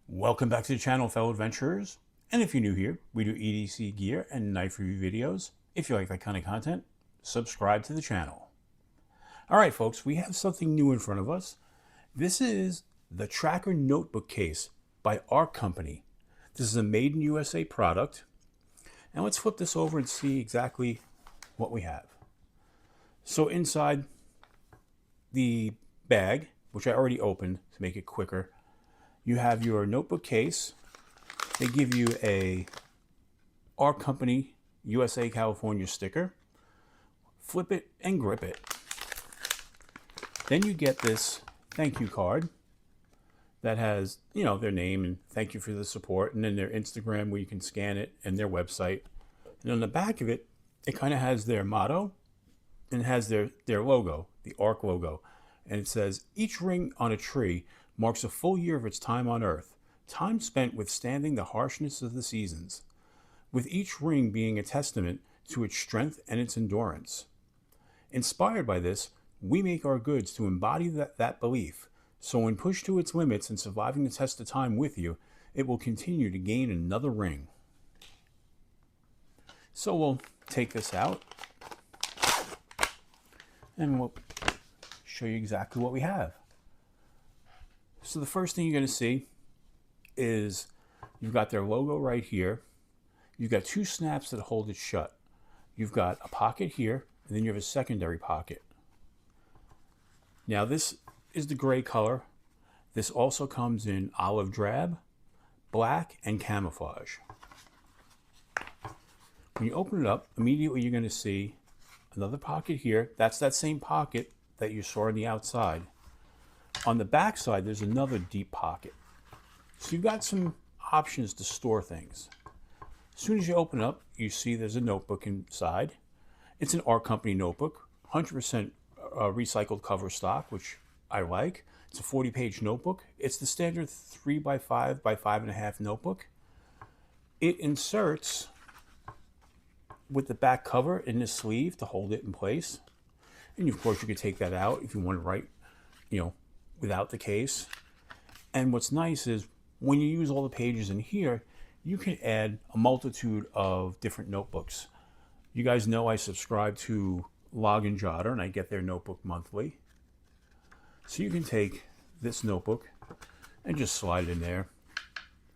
Welcome back to the channel, fellow adventurers. And if you're new here, we do EDC gear and knife review videos. If you like that kind of content, subscribe to the channel. All right, folks, we have something new in front of us. This is the Tracker Notebook Case by our company. This is a made in USA product. And let's flip this over and see exactly what we have. So inside the bag, which I already opened to make it quicker, you have your notebook case. They give you our company USA California sticker. Flip it and grip it. Then you get this thank you card that has, their name and thank you for the support, and then their Instagram where you can scan it, and their website. And on the back of it, it kind of has their motto and it has their logo, the ARC logo. And it says, each ring on a tree marks a full year of its time on Earth, time spent withstanding the harshness of the seasons, with each ring being a testament to its strength and its endurance. Inspired by this, we make our goods to embody that belief, so when pushed to its limits and surviving the test of time with you, it will continue to gain another ring. So we'll take this out, and we'll show you exactly what we have. So the first thing you're going to see is you've got their logo right here. You've got two snaps that hold it shut. You've got a pocket here, and then you have a secondary pocket. Now this is the gray color. This also comes in olive drab, black, and camouflage. When you open it up, immediately you're going to see another pocket here. That's that same pocket that you saw on the outside. On the back side, there's another deep pocket. So you've got some options to store things. As soon as you open up, you see there's a notebook inside. It's an our company notebook, 100% recycled cover stock, which I like. It's a 40-page notebook. It's the standard 3x5 by 5.5 notebook. It inserts with the back cover in the sleeve to hold it in place. And of course, you could take that out if you want to write, without the case. And what's nice is when you use all the pages in here, you can add a multitude of different notebooks. You guys know I subscribe to Log and Jotter, and I get their notebook monthly. So you can take this notebook and just slide it in there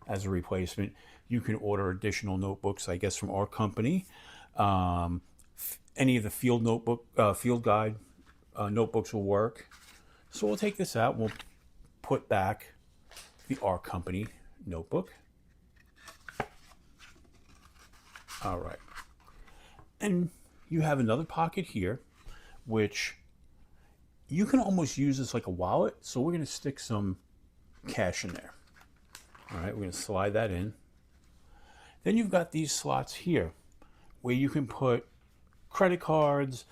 as a replacement. You can order additional notebooks, I guess, from our company. Any of the field guide notebooks will work. So we'll take this out and we'll put back the our company notebook. All right. And you have another pocket here, which you can almost use as like a wallet. So we're going to stick some cash in there. All right, we're going to slide that in. Then you've got these slots here where you can put credit cards,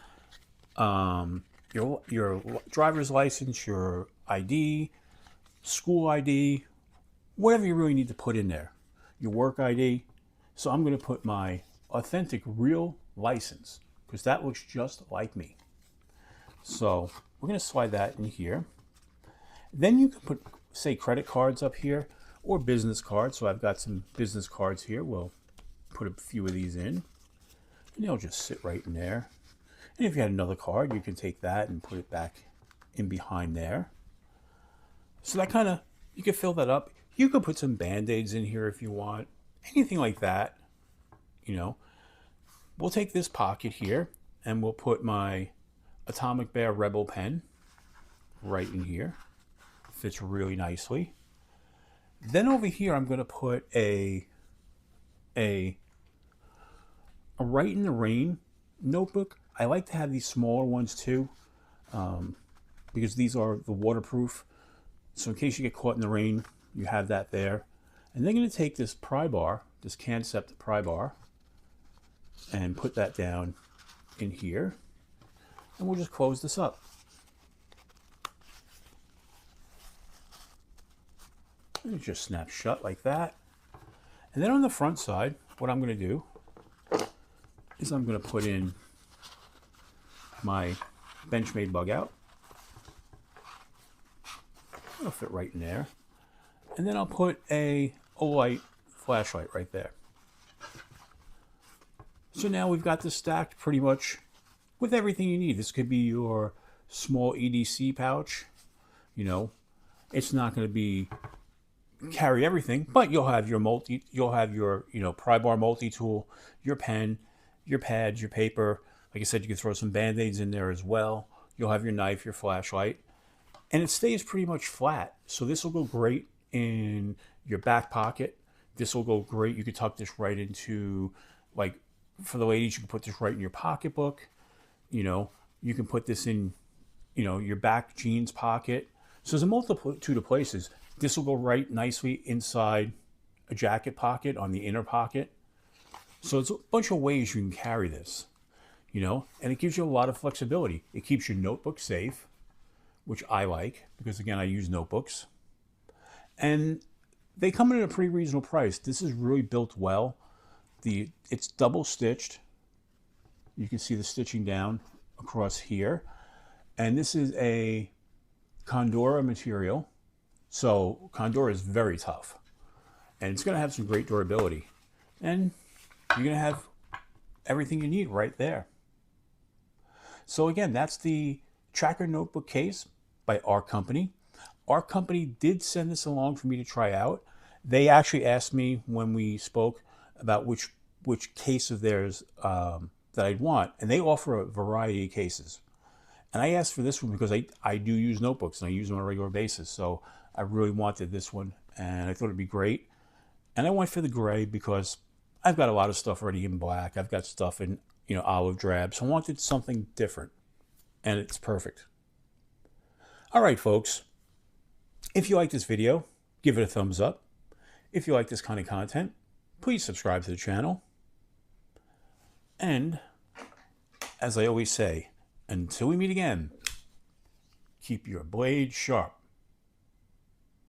your driver's license, your ID, school ID, whatever you really need to put in there, your work ID. So I'm going to put my authentic real license because that looks just like me. So we're going to slide that in here. Then you can put, say, credit cards up here or business cards. So I've got some business cards here. We'll put a few of these in and they'll just sit right in there. And if you had another card, you can take that and put it back in behind there. So that kind of, you can fill that up. You could put some Band-Aids in here if you want. Anything like that, We'll take this pocket here and we'll put my Atomic Bear Rebel pen right in here. Fits really nicely. Then over here, I'm going to put a Write in the Rain notebook. I like to have these smaller ones too, because these are the waterproof. So in case you get caught in the rain, you have that there. And then I'm going to take this pry bar, this Concept pry bar, and put that down in here. And we'll just close this up. And it just snaps shut like that. And then on the front side, what I'm going to do is I'm going to put in my Benchmade bug out. It'll fit right in there. And then I'll put a light flashlight right there. So now we've got this stacked pretty much with everything you need. This could be your small EDC pouch. You know, it's not going to be carry everything, but you'll have your pry bar multi-tool, your pen, your pads, your paper. Like I said, you can throw some band-aids in there as well. You'll have your knife, your flashlight, and it stays pretty much flat. So this will go great in your back pocket. This will go great. You could tuck this right into, like, for the ladies, you can put this right in your pocketbook. You know, you can put this in, your back jeans pocket. So there's a multitude of places. This will go right nicely inside a jacket pocket on the inner pocket. So it's a bunch of ways you can carry this, and it gives you a lot of flexibility. It keeps your notebook safe, which I like because, again, I use notebooks. And they come in at a pretty reasonable price. This is really built well. It's double stitched. You can see the stitching down across here. And this is a Condora material. So Condora is very tough. And it's going to have some great durability. And you're going to have everything you need right there. So again, that's the Tracker Notebook Case by our company. Our company did send this along for me to try out. They actually asked me when we spoke about which case of theirs that I'd want. And they offer a variety of cases. And I asked for this one because I do use notebooks and I use them on a regular basis. So I really wanted this one and I thought it'd be great. And I went for the gray because I've got a lot of stuff already in black. I've got stuff in, olive drab. So I wanted something different. And it's perfect. All right, folks. If you like this video, give it a thumbs up. If you like this kind of content, please subscribe to the channel. And as I always say, until we meet again, keep your blade sharp.